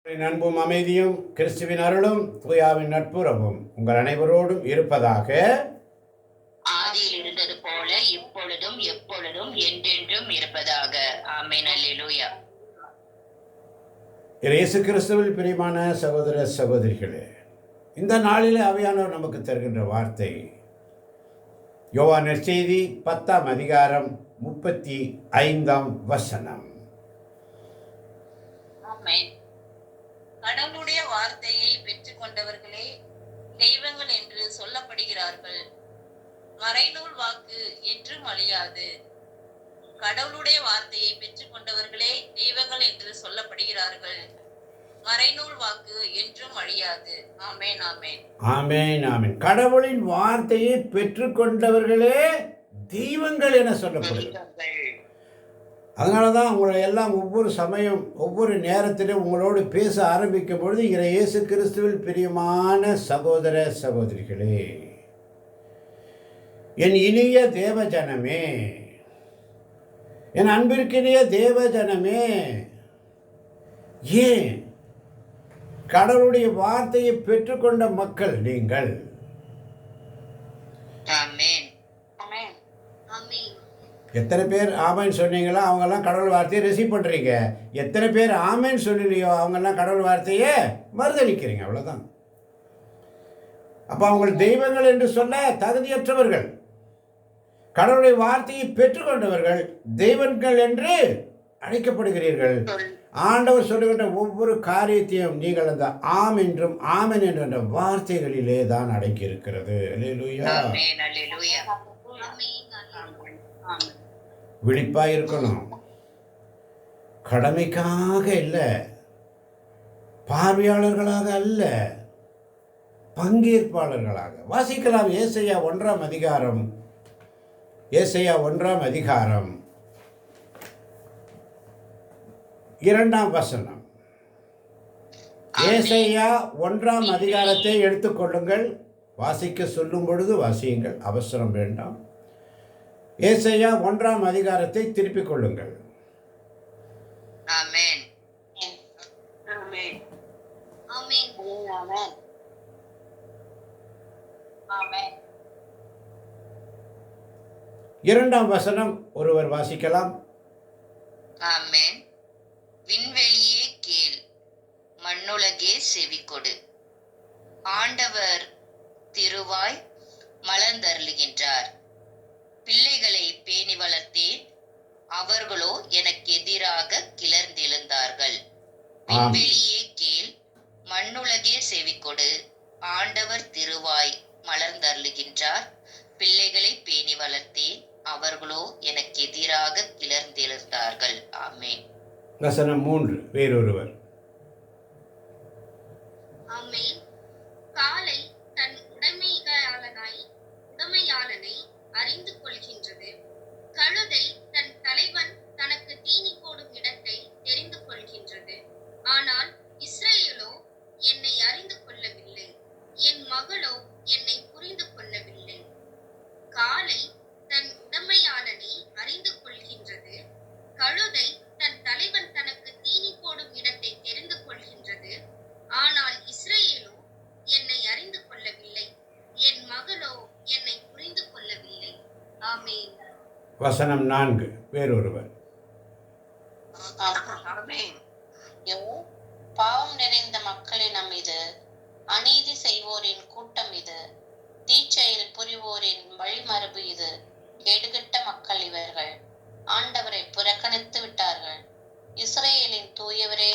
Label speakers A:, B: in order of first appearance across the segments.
A: அன்பும் அமைதியும் கிறிஸ்துவின் அருளும் தூயாவின் நட்புறவும் உங்கள் அனைவரோடும் இருப்பதாக.
B: ஆதியில் இருந்தது போல இப்பொழுதும் எப்பொழுதும் என்றென்றும் இருப்பதாக. ஆமென். அல்லேலூயா.
A: இயேசு கிறிஸ்துவில் பிரியமான சகோதர சகோதரிகளே, இந்த நாளில் ஆவியானவர் நமக்கு தருகின்ற வார்த்தை யோவான் நற்செய்தி 10ஆம் அதிகாரம் 35ஆம் வசனம்.
B: ஆமென். கடவுளுடைய வார்த்தையை பெற்றுக் கொண்டவர்களே தெய்வங்கள் என்று சொல்லப்படுகிறார்கள். மறைநூல் வாக்கு என்றும் அழியாது. கடவுளுடைய வார்த்தையை பெற்றுக் கொண்டவர்களே தெய்வங்கள் என்று சொல்லப்படுகிறார்கள். மறைநூல் வாக்கு என்றும் அழியாது. ஆமென். ஆமென்.
A: ஆமென். ஆமென். கடவுளின் வார்த்தையை பெற்றுக்கொண்டவர்களே தெய்வங்கள் என சொல்லப்படுகிறது. அதனால தான் உங்களை எல்லாம் ஒவ்வொரு சமயம் ஒவ்வொரு நேரத்திலும் உங்களோடு பேச ஆரம்பிக்கும் பொழுது இயேசு கிறிஸ்துவில் பிரியமான சகோதர சகோதரிகளே, என் இனிய தேவஜனமே, என் அன்பிற்கினிய தேவஜனமே, ஏன் கடவுளுடைய வார்த்தையை பெற்றுக்கொண்ட மக்கள் நீங்கள்.
B: ஆமென். ஆமென். ஆமென்.
A: எத்தனை பேர் ஆமேன் சொன்னீங்களோ அவங்கெல்லாம் கடவுள் வார்த்தையை ரிசீவ் பண்ணுறீங்க. எத்தனை பேர் ஆமேன் சொல்லலையோ அவங்கெல்லாம் கடவுள் வார்த்தையை மறுதளிக்கிறீங்க. அவ்வளோதான். அப்போ அவங்க தெய்வங்கள் என்று சொல்ல தகுதியற்றவர்கள். கடவுளுடைய வார்த்தையை பெற்றுக்கொண்டவர்கள் தெய்வங்கள் என்று அழைக்கப்படுகிறீர்கள். ஆண்டவர் சொல்லுகின்ற ஒவ்வொரு காரியத்தையும் நீங்கள் அந்த ஆம் என்றும் ஆமென் என்ற வார்த்தைகளிலே தான் அடக்கி இருக்கிறது. அல்லேலூயா. விழிப்பாக இருக்கணும். கடமைக்காக இல்லை, பார்வையாளர்களாக அல்ல, பங்கேற்பாளர்களாக. வாசிக்கலாம் ஏசாயா 1ஆம் அதிகாரம். ஏசாயா 1ஆம் அதிகாரம் 2ஆம் வசனம். ஏசாயா 1ஆம் அதிகாரத்தை எடுத்துக்கொள்ளுங்கள். வாசிக்க சொல்லும் பொழுது வாசியுங்கள், அவசரம் வேண்டாம். ஏசாயா 1ஆம் அதிகாரத்தை திருப்பிக் கொள்ளுங்கள்.
B: ஆமென். ஆமென். ஆமென். ஆமென். ஆமென்.
A: 2ஆம் வசனம் ஒருவர் வாசிக்கலாம்.
B: ஆமென். விண்வெளியே கேள், மண்ணுலகே செவிகொடு. ஆண்டவர் திருவாய் மலர்ந்தருளுகின்றார். பிள்ளைகளை பேணி வளர்த்தேன், அவர்களோ எனக்கு எதிராக கிளர்ந்தெழுந்தார்கள். விண்வெளியே கேள், மண்ணுலகே செவிகொடு. ஆண்டவர் திருவாய் மலர்ந்தருளுகின்றார். பிள்ளைகளை பேணி வளர்த்தேன், அவர்களோ எனக்கு எதிராக கிளர்ந்தெழுந்தார்கள். ஆமென்.
A: வசனம் 3 வேறொருவர்.
C: ஆமென். காளை தன் உடைமையாளனை அறிந்து கொள்கின்றது. கழுதை தன் தலைவன் தனக்கு தீனி போடும் இடத்தை தெரிந்து கொள்கின்றது. ஆனால் இஸ்ரேலோ என்னை அறிந்து கொள்ளவில்லை, என் மகளோ என்னை புரிந்து கொள்ளவில்லை. காளை தன் உடைமையாளனை அறிந்து கொள்கின்றது. கழுதை தன் தலைவன் தனக்கு தீனி போடும் இடத்தை தெரிந்து கொள்கின்றது. ஆனால் இஸ்ரேலோ என்னை அறிந்து கொள்ளவில்லை, என் மகளோ என்னை புரிந்து கொள்ளவில்லை. ஆமென்.
A: வசனம் 4 வேறொருவர்.
B: ஆமென். பாவம் நிறைந்த மக்களினம் இது, அநீதி செய்வோரின் கூட்டம் இது, தீச்செயல் புரிவோரின் வழிமரபு இது. கெடுகட்ட மக்கள் இவர்கள், ஆண்டவரை புறக்கணித்து விட்டார்கள். இஸ்ரேலின் தூயவரே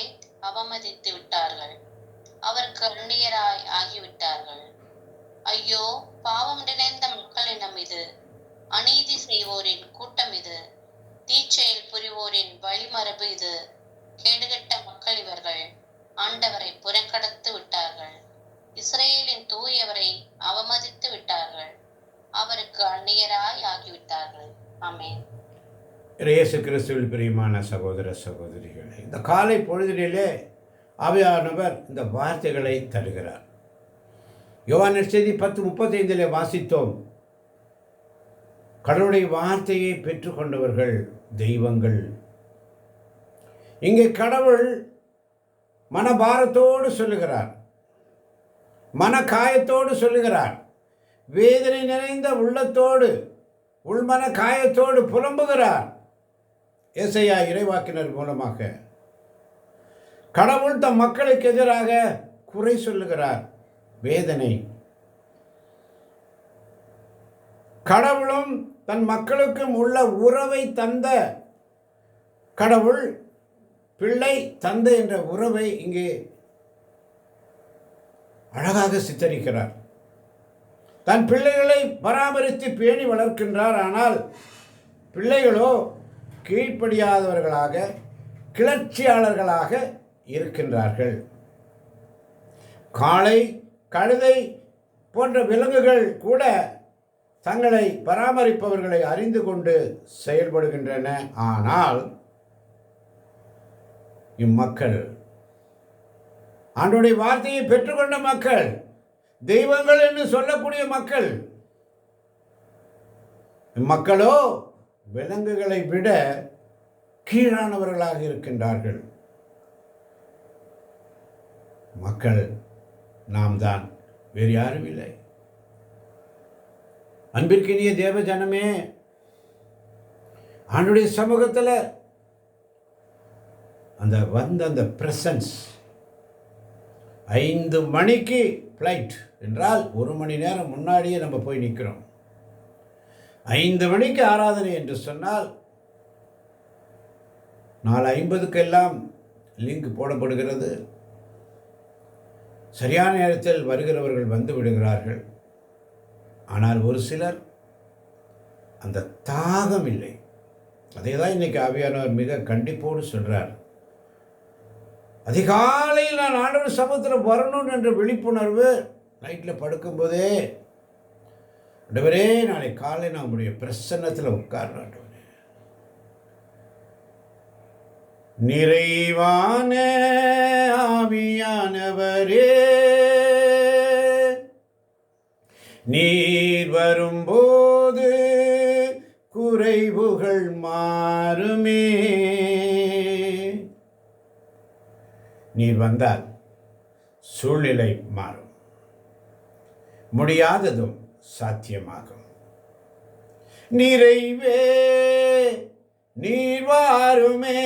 B: அவமதித்து விட்டார்கள். அவருக்கு அந்நியராய் ஆகிவிட்டார்கள். ஐயோ, பாவம் நிறைந்த மக்களினம் இது, அநீதி செய்வோரின் கூட்டம் இது, தீச்செயல் புரிவோரின் வழிமரபு இது. கேடுகட்ட மக்கள் இவர்கள், ஆண்டவரை புறக்கணித்து விட்டார்கள். இஸ்ரேலின் தூயவரை அவமதித்து விட்டார்கள். அவருக்கு அந்நியராய் ஆகிவிட்டார்கள். ஆமென்.
A: இயேசு கிறிஸ்துவில் பிரியமான சகோதர சகோதரிகளே, இந்த காலை பொழுதிலே ஆவியானவர் இந்த வார்த்தைகளை தருகிறார். யோவான் நற்செய்தி 10:35 வாசித்தோம். கடவுளுடைய வார்த்தையை பெற்றுக்கொண்டவர்கள் தெய்வங்கள். இங்கே கடவுள் மனபாரத்தோடு சொல்லுகிறார், மன காயத்தோடு சொல்லுகிறார், வேதனை நிறைந்த உள்ளத்தோடு உள்மன காயத்தோடு புலம்புகிறார். ஏசாயா இறைவாக்கினர் மூலமாக கடவுள் தம் மக்களுக்கு எதிராக குறை சொல்லுகிறார். வேதனை. கடவுளும் தன் மக்களுக்கும் உள்ள உறவை தந்த கடவுள் பிள்ளை தந்தை என்ற உறவை இங்கே அழகாக சித்தரிக்கிறார். தன் பிள்ளைகளை பராமரித்து பேணி வளர்க்கின்றார். ஆனால் பிள்ளைகளோ கீழ்ப்படியாதவர்களாக, கிளர்ச்சியாளர்களாக இருக்கின்றார்கள். காளை, கழுதை போன்ற விலங்குகள் கூட தங்களை பராமரிப்பவர்களை அறிந்து கொண்டு செயல்படுகின்றன. ஆனால் இம்மக்கள், ஆண்டவருடைய வார்த்தையை பெற்றுக்கொண்ட மக்கள், தெய்வங்கள் என்று சொல்லக்கூடிய மக்கள், இம்மக்களோ விலங்குகளை விட கீழானவர்களாக இருக்கின்றார்கள். மக்கள் நாம் தான், வேறு யாரும் இல்லை. அன்பிற்கினிய தேவ ஜனமே, ஆண்டவருடைய சமூகத்தில் அந்த பிரசன்ஸ் 5 மணிக்கு ஃப்ளைட் என்றால் 1 மணி நேரம் முன்னாடியே நம்ம போய் நிற்கிறோம். 5 மணிக்கு ஆராதனை என்று சொன்னால் 4:50 லிங்க் போடப்படுகிறது. சரியான நேரத்தில் வருகிறவர்கள் வந்து விடுகிறார்கள். ஆனால் ஒரு சிலர் அந்த தாகம் இல்லை. அதே தான் இன்னைக்கு ஆவியானவர் மிக கண்டிப்போடு சொல்கிறார். அதிகாலையில் நான் ஆண்டவர் சமூகத்தில் வரணும் என்ற விழிப்புணர்வு. நைட்டில் படுக்கும்போதே, ஆண்டவரே நாளை காலை நான் உங்களுடைய பிரசன்னத்தில் உட்கார்றேன் ஆண்டவரே. நிறைவான ஆவியானவரே, நீர் வரும்போது குறைவுகள் மாறுமே. நீர் வந்தால் சூழ்நிலை மாறும், முடியாததும் சாத்தியமாகும். நிறைவே நீர் வாருமே,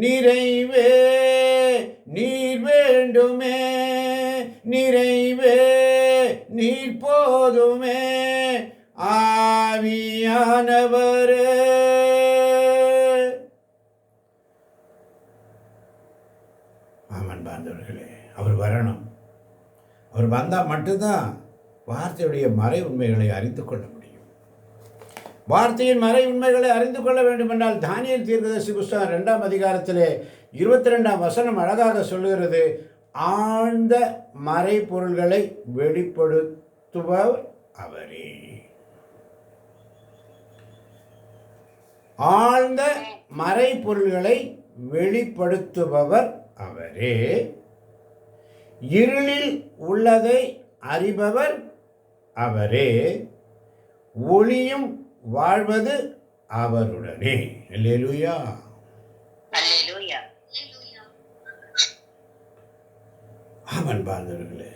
A: நிறைவே நீர் வேண்டுமே, நிறைவே நீர் போதுமே, ஆவியானவரே. ஆமன் பாந்தவர்களே, அவர் வரணும். அவர் வந்தால் மட்டும்தான் வார்த்தையுடைய மறை உண்மைகளை அறிந்து கொள்ள முடியும். வார்த்தையின் மறை உண்மைகளை அறிந்து கொள்ள வேண்டும் என்றால் தானியேல் தீர்க்கதரிசி புஸ்தகம் 2ஆம் அதிகாரத்திலே 22ஆம் வசனம் அழகாக சொல்லுகிறது. ஆழ்ந்த மறை பொருள்களை வெளிப்படுத்துபவர் அவரே. ஆழ்ந்த மறை பொருள்களை வெளிப்படுத்துபவர் அவரே. இருளில் உள்ளதை அறிபவர் அவரே. ஒளியும் வாழ்வது அவருடனே. அல்லேலூயா,
B: அல்லேலூயா.
A: ஆமன் பாந்தவர்களே.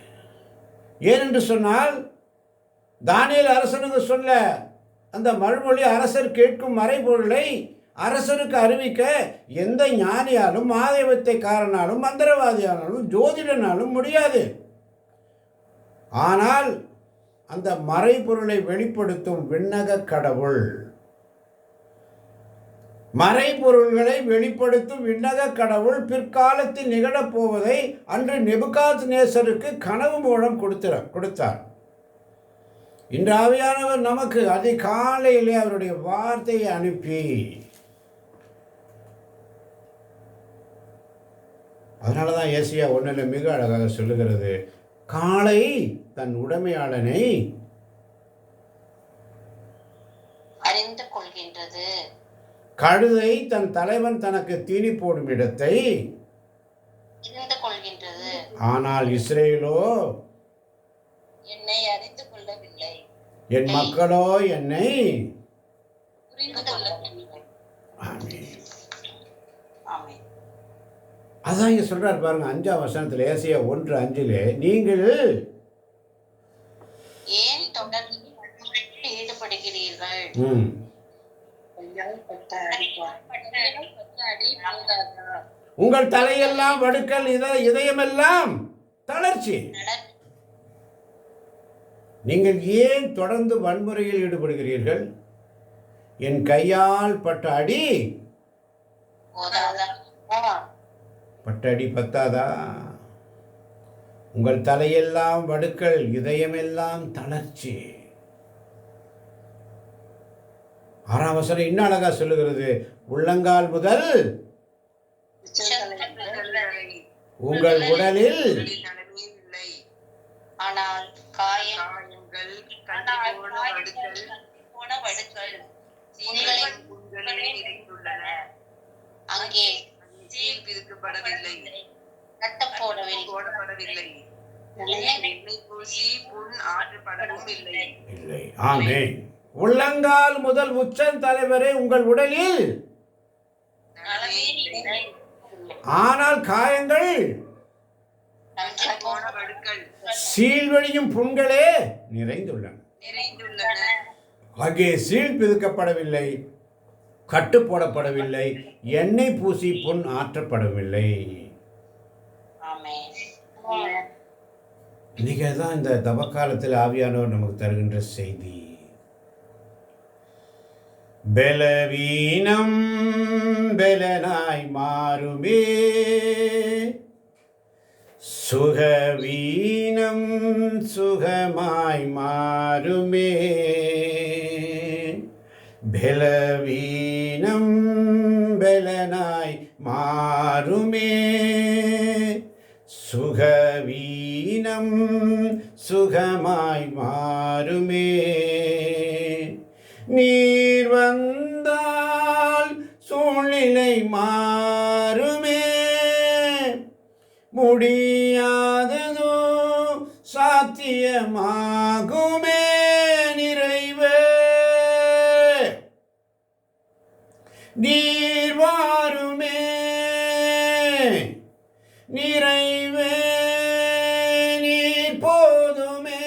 A: ஏனென்று சொன்னால் தானியேல் அரசனுக்கு சொல்ல அந்த மறுமொழி அரசர் கேட்கும் மறைபொருளை அரசருக்கு அறிவிக்க எந்த ஞானியாலும், மாதேவத்தைக்காரனாலும், மந்திரவாதியானாலும், ஜோதிடனாலும் முடியாது. ஆனால் அந்த மறைபொருளை வெளிப்படுத்தும் விண்ணக கடவுள், மறைபொருள்களை வெளிப்படுத்தும் விண்ணக கடவுள் பிற்காலத்தில் நிகழப்போவதை அன்று நேபுகாத்நேசருக்கு கனவு மூலம் கொடுத்தார். இன்று ஆவியானவர் நமக்கு அதிகாலையிலே அவருடைய வார்த்தையை அனுப்பி, அதனால தான் ஏசாயா 1 மிக அழகாக சொல்லுகிறது. காளை தன் உடைமையாளனை
B: அறிந்து கொள்கின்றது,
A: கழுதை தன் தலைவன் தனக்கு தீனி போடும் இடத்தை
B: அறிந்து கொள்கின்றது.
A: ஆனால் இஸ்ரேலோ
B: என்னை அறிந்து கொள்ளவில்லை,
A: என் மக்களோ என்னை
B: புரிந்து கொள்ளவில்லை.
A: ஆமென்.
B: ஆமென்.
A: அதான் இங்கே சொல்கிறார் பாருங்க 5ஆம் வசனத்தில் ஏசாயா 1:5 நீங்கள்
B: ஏன் தொடர்ந்து வன்முறையில் ஈடுபடுகிறீர்கள்?
A: ம்
B: அடி போதாதா?
A: உங்கள் தலையெல்லாம் வடுக்கல், இதயமெல்லாம் தளர்ச்சி. நீங்கள் ஏன் தொடர்ந்து வன்முறையில் ஈடுபடுகிறீர்கள்? என் கையால் பட்ட அடி
B: போதாதா?
A: பட்ட அடி பத்தாதா? உங்கள் தலையெல்லாம் வடுக்கல், இதயமெல்லாம் தளர்ச்சி. 6ஆம் வசனம் இன்னும் அழகா சொல்லுகிறது, உள்ளங்கால் முதல் உங்கள் உடலில்
B: ஆனால் காயங்கள் போன வடுக்கள் உங்களை நிறைந்துள்ளன. அங்கே சீல் பிதுக்கப்படவில்லை, கட்டப்போடவில்லை, எண்ணெய் பூசி புண் ஆற்றப்படவும் இல்லை.
A: இல்லை. ஆமென். உள்ளங்கால் முதல் உச்சந்தலை வரை உங்கள் உடலில், ஆனால் காயங்கள் சீழ்வழியும் புண்களே நிறைந்துள்ளன. அங்கே சீல் பிதுக்கப்படவில்லை, கட்டு போடப்படவில்லை, எண்ணெய் பூசி புண் ஆற்றப்படவில்லை. இன்னைக்கு தான் இந்த தவக்காலத்தில் ஆவியானவர் நமக்கு தருகின்ற செய்தி. பலவீனம் பலனாய் மாறுமே, சுகவீனம் சுகமாய் மாறுமே. பலவீனம் பலனாய் மாறுமே, சுகவீனம் சுகமாய் மாறுமே. நீர் வந்தால் சூழ்நிலை மாறுமே, முடியாததோ சாத்தியமாகுமே. நிறைவே நீர் வாருமே, நிறைவே நீர் போதுமே.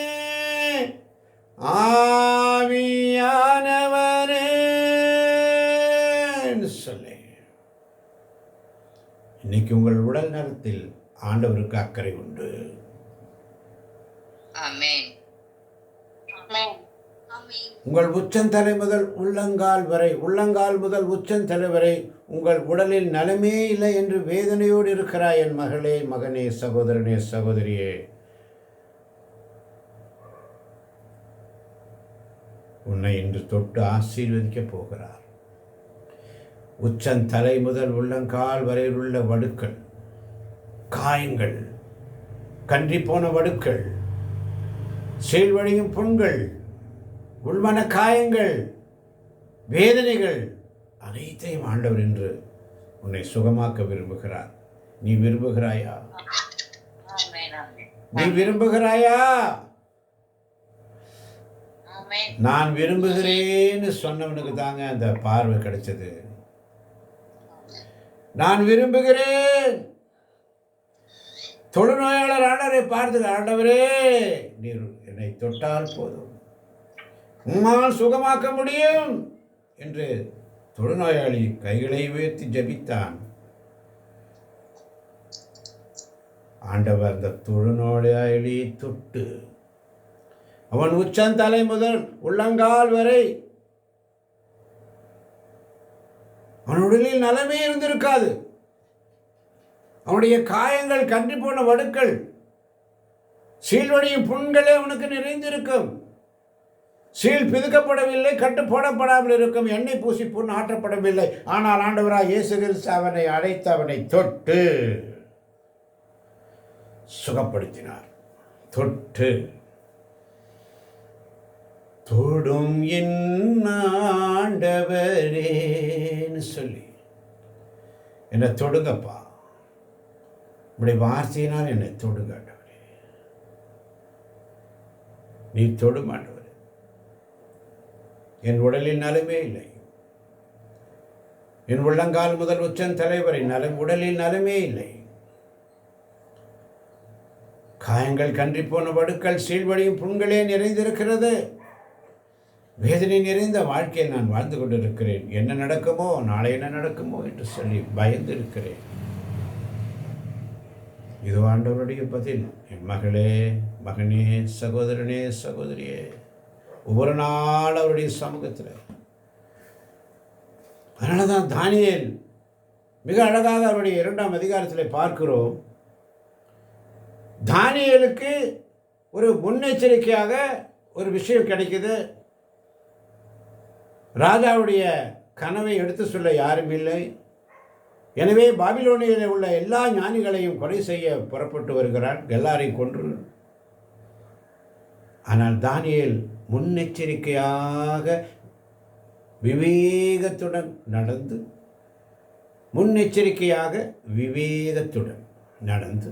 A: ஆவியானவரே சொல்லு. இன்னைக்கு உங்கள் உடல் நலத்தில் ஆண்டவருக்கு அக்கறை உண்டு.
B: ஆமென்.
A: உங்கள் உச்சந்தலை முதல் உள்ளங்கால் வரை, உள்ளங்கால் முதல் உச்சந்தலை வரை உங்கள் உடலில் நலமே இல்லை என்று வேதனையோடு இருக்கிறாய் என் மகளே, மகனே, சகோதரனே, சகோதரியே. உன்னை இன்று தொட்டு ஆசீர்வதிக்கப் போகிறார். உச்சந்தலை முதல் உள்ளங்கால் வரை உள்ள வடுக்கள், காயங்கள், கன்றி போன வடுக்கள், சீழ்வழியும் புண்கள், உள்மன காயங்கள், வேதனைகள் அனைத்தையும் ஆண்டவர் என்று உன்னை சுகமாக்க விரும்புகிறார். நீ விரும்புகிறாயா? நீ விரும்புகிறாயா? நான் விரும்புகிறேன்னு சொன்னவனுக்கு தாங்க அந்த பார்வை கிடைச்சது. நான் விரும்புகிறேன். தொழுநோயாளர் ஆண்டவரை பார்த்து, ஆண்டவரே நீர் என்னை தொட்டால் போதும், உம்மால் சுகமாக்க முடியும் என்று தொழுநோயாளி கைகளை உயர்த்தி ஜெபித்தான். ஆண்டவர் அந்த தொழுநோயாளி தொட்டு அவன் உச்சந்தலை முதல் உள்ளங்கால் வரை அவன் உடலில் நலமே இருந்திருக்காது. அவனுடைய காயங்கள், கன்றி போன வடுக்கள், சீழ்வடியும் புண்களே அவனுக்கு நிறைந்திருக்கும். சீல் பிதுக்கப்படவில்லை, கட்டு போடப்படாமல் இருக்கும், எண்ணெய் பூசி புண் ஆற்றப்படவில்லை. ஆனால் ஆண்டவராய் இயேசு கிறிஸ்து அவனை அழைத்து அவனை தொட்டு சுகப்படுத்தினார். தொட்டு தொடும் என் ஆண்டவரேன்னு சொல்லி, என்னை தொடுங்கப்பா, இப்படி வார்த்தையினால் என்னை தொடுங்க ஆண்டவரே, நீ தொடும் ஆண்டவரே. என் உடலில் நலமே இல்லை, என் உள்ளங்கால் முதல் உச்சந்தலை வரை உடலில் நலமே இல்லை. காயங்கள் கன்றி போன வடுக்கள் சீழ்வழியும் புண்களே நிறைந்திருக்கிறது. வேதனை நிறைந்த வாழ்க்கையில் நான் வாழ்ந்து கொண்டிருக்கிறேன். என்ன நடக்குமோ, நாளை என்ன நடக்குமோ என்று சொல்லி பயந்து இருக்கிறேன். இது ஆண்டவருடைய பதில். என் மகளே, மகனே, சகோதரனே, சகோதரியே, ஒவ்வொரு நாள் அவருடைய சமூகத்தில். அதனால தான் தானியேல் மிக அழகாக அவருடைய 2ஆம் அதிகாரத்தில் பார்க்கிறோம். தானியேலுக்கு ஒரு முன்னெச்சரிக்கையாக ஒரு விஷயம் கிடைக்குது. ராஜாவுடைய கனவை எடுத்து சொல்ல யாரும் இல்லை. எனவே பாபிலோனியில் உள்ள எல்லா ஞானிகளையும் கொலை செய்ய புறப்பட்டு வருகிறான், எல்லாரையும் கொன்று. ஆனால் தானியேல் முன்னெச்சரிக்கையாக விவேகத்துடன் நடந்து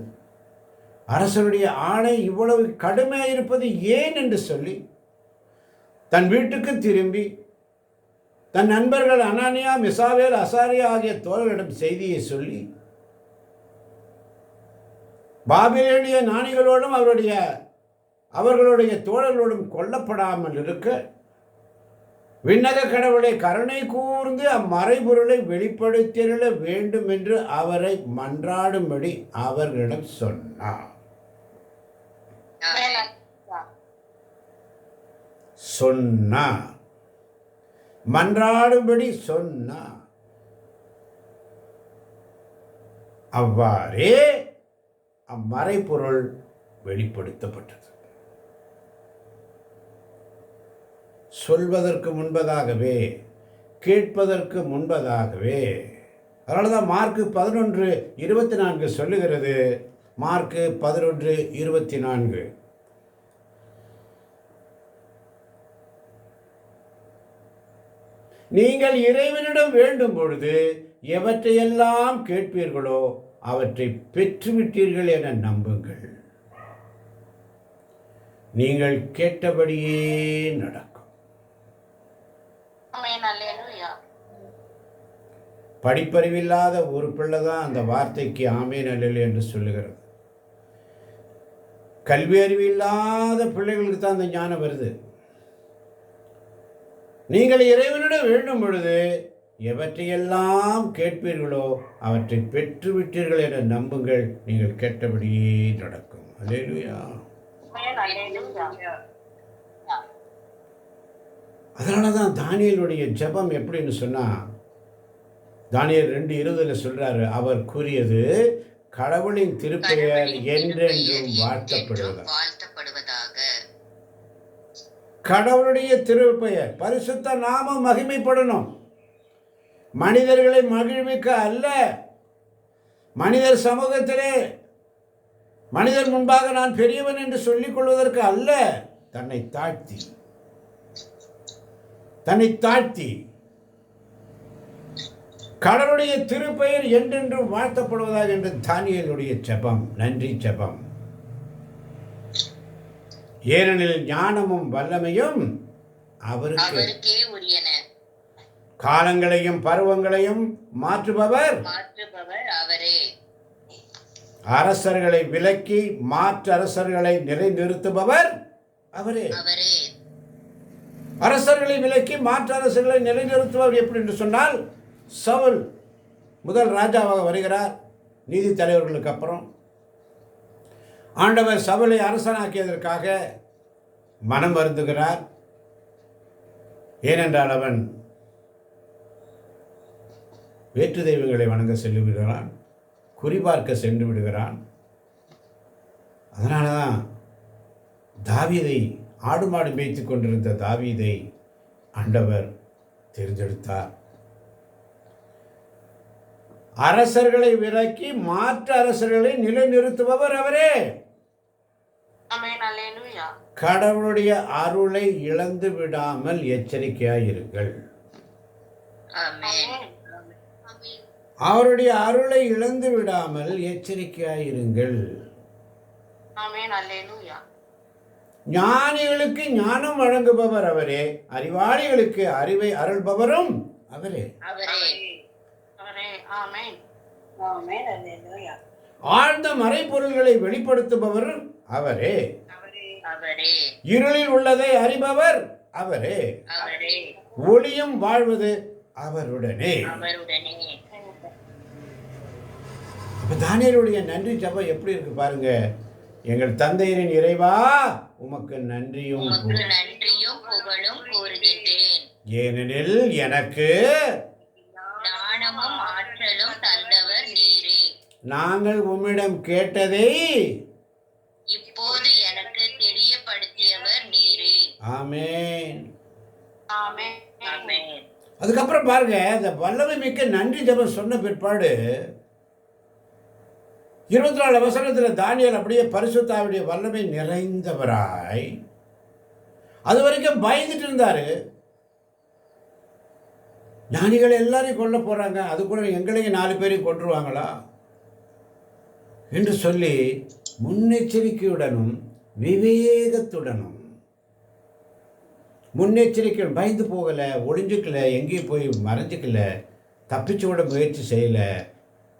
A: அரசனுடைய ஆணை இவ்வளவு கடுமையாக இருப்பது ஏன் என்று சொல்லி தன் வீட்டுக்கு திரும்பி தன் நண்பர்கள் அனானியா, மிசாவேல், அசாரியா ஆகிய தோழர்களிடம் செய்தியை சொல்லி பாபிலோனிய ஞானிகளோடும் அவர்களுடைய தோழர்களோடும் கொல்லப்படாமல் இருக்க விண்ணக கடவுளை கருணை கூர்ந்து அம்மறைபொருளை வெளிப்படுத்திட வேண்டும் என்று அவரை மன்றாடும்படி அவர்களிடம் சொன்னார். மன்றாடும்படி சொன்னார். அவ்வாறே அம்மறைபொருள் வெளிப்படுத்தப்பட்டது. சொல்வதற்கு முன்பதாகவே, கேட்பதற்கு முன்பதாகவே. அதனால தான் மார்க்கு 11:24 சொல்லுகிறது. மார்க்கு 11:24, நீங்கள் இறைவனிடம் வேண்டும் பொழுது எவற்றையெல்லாம் கேட்பீர்களோ அவற்றை பெற்றுவிட்டீர்கள் என நம்புங்கள். நீங்கள் கேட்டபடியே நடக்கும். படிப்பறிவில்லாத ஒரு பிள்ளை தான் அந்த வார்த்தைக்கு ஆமேன் அல்லேலூயா என்று சொல்லுகிறது. கல்வி அறிவு இல்லாத பிள்ளைகளுக்கு தான் அந்த ஞானம் வருது. நீங்கள் இறைவனிடம் வேண்டும் பொழுது எவற்றையெல்லாம் கேட்பீர்களோ அவற்றை பெற்றுவிட்டீர்கள் என நம்புங்கள். நீங்கள் கேட்டபடியே நடக்கும். அல்லேலூயா. அதனால தான் தானியேலுடைய ஜெபம் எப்படின்னு சொன்னா, தானியேல் 2:20 சொல்றாரு, அவர் கூறியது கடவுளின் திருப்பெயர் என்றென்றும் வாழ்த்தப்படுவதாக. கடவுளுடைய திருப்பெயர், பரிசுத்த நாமம் மகிமைப்படணும். மனிதர்களை மகிழ்விக்க அல்ல, மனிதர் சமூகத்திலே மனிதர் முன்பாக நான் பெரியவன் என்று சொல்லிக் கொள்வதற்கு அல்ல, தன்னை தாழ்த்தி கடவுளுடைய திருப்பெயர் என்றென்றும் வாழ்த்தப்படுவதாக என்று தானியேலுடைய ஜெபம், நன்றி ஜெபம். ஏனெனில் ஞானமும் வல்லமையும் அவருக்கே உரியன. காலங்களையும் பருவங்களையும் மாற்றுபவர் அவரே. அரசர்களை விலக்கி மாற்று அரசர்களை நிலைநிறுத்துபவர் அவரே. அரசர்களை விலக்கி மாற்று அரசர்களை நிலைநிறுத்துபவர் எப்படி என்று சொன்னால், சவுல் முதல் ராஜாவாக வருகிறார். நீதி தலைவர்களுக்கு அப்புறம் ஆண்டவர் சவுலை அரசனாக்கியதற்காக மனம் வருந்துகிறார். ஏனென்றால் அவன் வேற்று தெய்வங்களை வணங்க சென்று விடுகிறான், குறிபார்க்க சென்று விடுகிறான். அதனால தான் தாவீதை, ஆடு மாடு மேய்த்து கொண்டிருந்த தாவீதை ஆண்டவர் தேர்ந்தெடுத்தார். அரசர்களை விலக்கி மாற்று அரசர்களை நிலைநிறுத்துபவர் அவரே. கடவுளுடைய அருளை இழந்து விடாமல் எச்சரிக்கையாயிருங்கள். அவருடைய அருளை இழந்து விடாமல் எச்சரிக்கையாயிருங்கள். ஞானிகளுக்கு ஞானம் வழங்குபவர் அவரே, அறிவாளிகளுக்கு அறிவை அருள்பவரும் அவரே. ஆழ்ந்த மறைபொருள்களை வெளிப்படுத்துபவர் அவரே.
B: அவரே.
A: இருளில் உள்ளதை அறிபவர் அவரே.
B: அவரே.
A: ஒளியும் வாழ்வது அவருடனே.
B: அவருடனே.
A: அப்ப தானியேலுடைய நன்றி ஜெபம் எப்படி இருக்கு பாருங்க. எங்கள் தந்தையரின் இறைவா உமக்கு நன்றியும்
B: உமக்கு நன்றியும் புகழும் கூறுகின்றேன்.
A: ஏனெனில் எனக்கு
B: ஞானமும் ஆற்றலும் தந்தவர் நீரே.
A: நாங்கள் உம்மிடம் கேட்டதை
B: இப்போது எனக்கு தெரியப்படுத்தியவர் நீரே.
A: ஆமென்.
B: ஆமென். ஆமென்.
A: அதுக்கப்புறம் பாருங்க, இந்த வல்லமை மிக்க நன்றி ஜெபம் சொன்ன பிற்பாடு 24 வசனத்தில் தானியேல் அப்படியே பரிசுத்த ஆவியுடைய வல்லமை நிறைந்தவராய் அது வரைக்கும் பயந்துட்டு இருந்தாரு. ஞானிகள் எல்லாரையும் கொல்ல போறாங்க, அது கூட எங்களையும் 4 பேரையும் கொன்றுவாங்களா என்று சொல்லி முன்னெச்சரிக்கையுடனும் விவேகத்துடனும், முன்னெச்சரிக்கை, பயந்து போகல, ஒளிஞ்சுக்கல, எங்கேயும் போய் மறைஞ்சிக்கல, தப்பிச்சு விட முயற்சி செய்யல,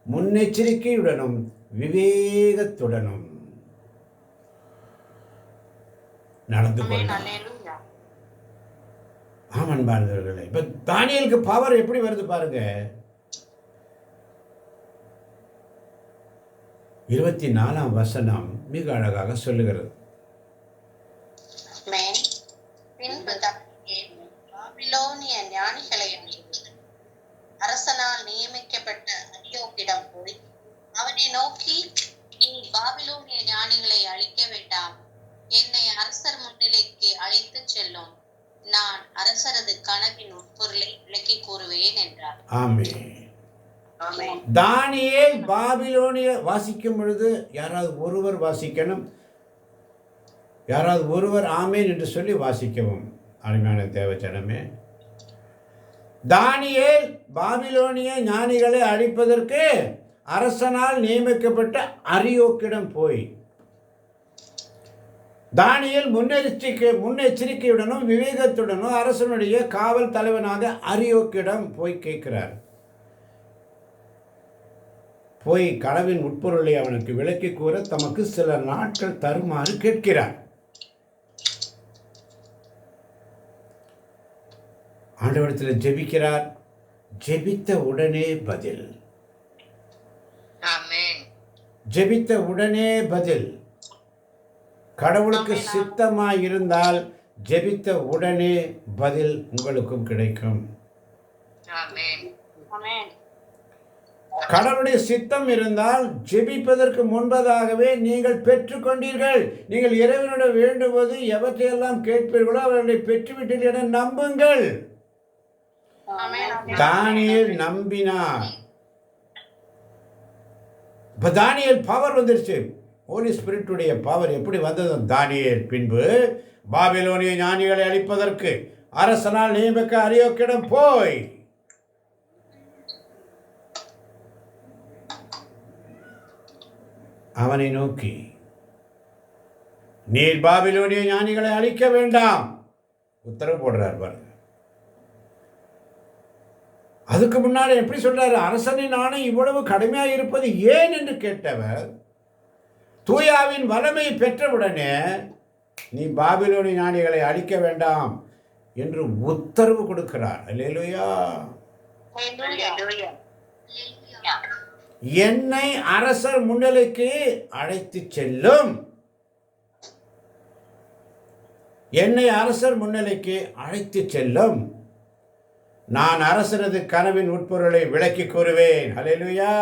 A: முன்னெச்சரிக்கையுடனும் விவேகத்துடனும் நடந்து கொண்டார். ஆமன் பாரதவர்களே, இப்ப தானியேலுக்கு பவர் எப்படி வருது பாருங்க. 24ஆம் வசனம் மிக அழகாக சொல்லுகிறது.
D: பின்பு தானியேல் பாபிலோனிய ஞானிகளை அழைத்து அரசனால் நியமிக்கப்பட்ட அரியோக்கிடம் போய் அவனை நோக்கி, நீ பாபிலோனிய ஞானிகளை அழிக்க வேண்டாம், என்னை அரசர் முன்னிலைக்கு அழைத்துச் செல்லும், நான் அரசரது கனவின் உட்பொருளை விளக்கி கூறுவேன் என்றார்.
A: ஆமென். தானியேல் பாபிலோனிய வாசிக்கும் பொழுது யாராவது ஒருவர் வாசிக்கணும், யாராவது ஒருவர் ஆமேன் என்று சொல்லி வாசிக்கவும். அருமையான தேவஜனமே, தானியேல் பாபிலோனிய ஞானிகளை அழிப்பதற்கு அரசனால் நியமிக்கப்பட்ட அரியோக்கிடம் போய் தானியேல் முன்னெச்சரிக்கையுடனும் விவேகத்துடனும் அரசனுடைய காவல் தலைவனாக அரியோக்கிடம் போய் கேட்கிறார். போய் கனவின் உட்பொருளை அவனுக்கு விளக்கி கூற தமக்கு சில நாட்கள் தருமாறு கேட்கிறார். ஆண்டவரிடத்தில் ஜெபிக்கிறார். ஜெபித்த உடனே பதில்.
B: ஆமென்.
A: ஜெபித்த உடனே பதில். கடவுளுக்கு சித்தமாய் இருந்தால் ஜெபித்த உடனே பதில் உங்களுக்கும் கிடைக்கும்.
B: ஆமென். ஆமென்.
A: கடவுளுடைய சித்தம் இருந்தால் ஜெபிப்பதற்கு முன்பதாகவே நீங்கள் பெற்றுக்கொண்டீர்கள். நீங்கள் இறைவனிடம் வேண்டும்போது எவற்றையெல்லாம் கேட்பீர்களோ அவர்களை பெற்றுவிட்டீர்கள் என நம்புங்கள். தானியேல் நம்பினார். இப்ப தானியேல் பவர் வந்துருச்சு. ஹோலி ஸ்பிரிட்டுடைய பவர் எப்படி வந்தது? தானியேல் பின்பு பாபிலோனிய ஞானிகளை அழிப்பதற்கு அரசனால் நியமிக்க அரியோக்கிடம் போய் அவனை நோக்கி, நீர் பாபிலோனிய ஞானிகளை அழிக்க வேண்டாம் உத்தரவு போடுறார் பாருங்க. அதுக்கு முன்னாடி எப்படி சொல்றாரு? அரசனின் ஆணை இவ்வளவு கடுமையாக இருப்பது ஏன் என்று கேட்டவர் தூயாவின் வல்லமை பெற்றவுடனே நீ பாபிலோனிய ஞானிகளை அழிக்க வேண்டாம் என்று உத்தரவு கொடுக்கிறார். அல்லேலூயா. என்னை அரசர் முன்னிலைக்கு அழைத்து செல்லும். என்னை அரசர் முன்னிலைக்கு அழைத்து செல்லும். நான் அரசரது கனவின் உட்பொருளை விளக்கி கூறுவேன். அல்லேலூயா.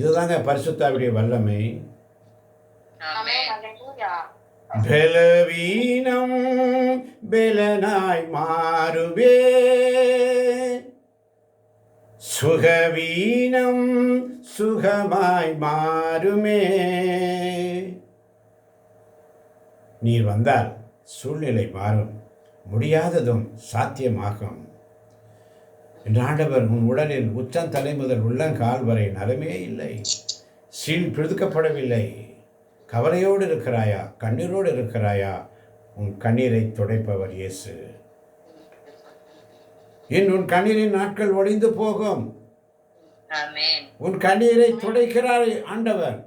A: இதுதாங்க பரிசுத்தாவிடைய வல்லமை. பலவீனம் பலனாய் மாறுவே, சுகவீனம் சுகமாய் மாறுமே. நீர் வந்தால் சூழ்நிலை மாறும், முடியாததும் சாத்தியமாகும் என்று ஆண்டவர் உன் உடலில் உச்சம் தலை முதல் உள்ளங்கால் வரை நலமே இல்லை, சீல் பிதுக்கப்படவில்லை, கவலையோடு இருக்கிறாயா, கண்ணீரோடு இருக்கிறாயா? உன் கண்ணீரை துடைப்பவர் இயேசு. உன் கண்ணீரின் நாட்கள் ஒழிந்து போகும்.
B: ஆமென்.
A: உன் கண்ணீரை துடைக்கிறார் ஆண்டவர்.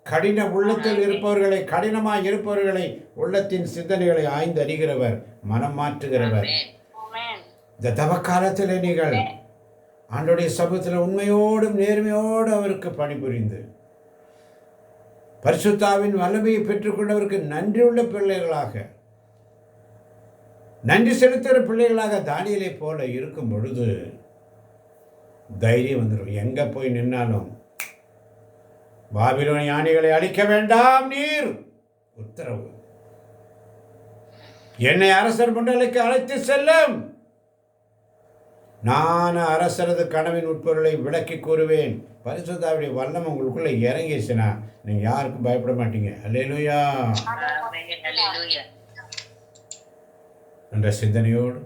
A: கடின உள்ளத்தில் இருப்பவர்களை, கடினமாய் இருப்பவர்களை, உள்ளத்தின் சிந்தனைகளை ஆய்ந்து அறிகிறவர், மனம் மாற்றுகிறவர்.
B: ஆமென்.
A: இந்த தவக்காலத்தில் நீங்கள் ஆண்டவருடைய சமூகத்தில் உண்மையோடும் நேர்மையோடு அவருக்கு பணிபுரிந்து பரிசுத்தாவின் வல்லமையை பெற்றுக்கொண்டவருக்கு நன்றியுள்ள பிள்ளைகளாக, நன்றி செலுத்துகிற பிள்ளைகளாக தானியேலை போல இருக்கும் பொழுது தைரியம் வந்துடும். எங்கே போய் நின்னாலும் பாபிலோன் யானைகளை அழிக்க வேண்டாம் நீர் உத்தரவு, என்னை அரசர் மண்டலுக்கு அழைத்து செல்லும், நான் அரசரது கனவின் உட்பொருளை விளக்கி கூறுவேன். பரிசுத்தாவுடைய வல்லம் உங்களுக்குள்ள இறங்கிச்சுன்னா நீங்க யாருக்கும் பயப்பட மாட்டீங்க. அல்லேலூயா.
B: ஆமென். அல்லேலூயா.
A: என்ற சிந்தனையோடு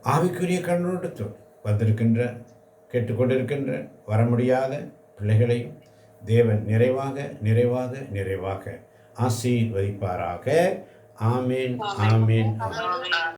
A: ஆவிக்குரிய கண்ணோட்டத்தோடு வந்திருக்கின்ற, கேட்டுக்கொண்டிருக்கின்ற, வர முடியாத பிள்ளைகளையும் தேவன் நிறைவாக நிறைவாக நிறைவாக ஆசீர்வதிப்பாராக. ஆமேன், ஆமேன், ஆமேன்.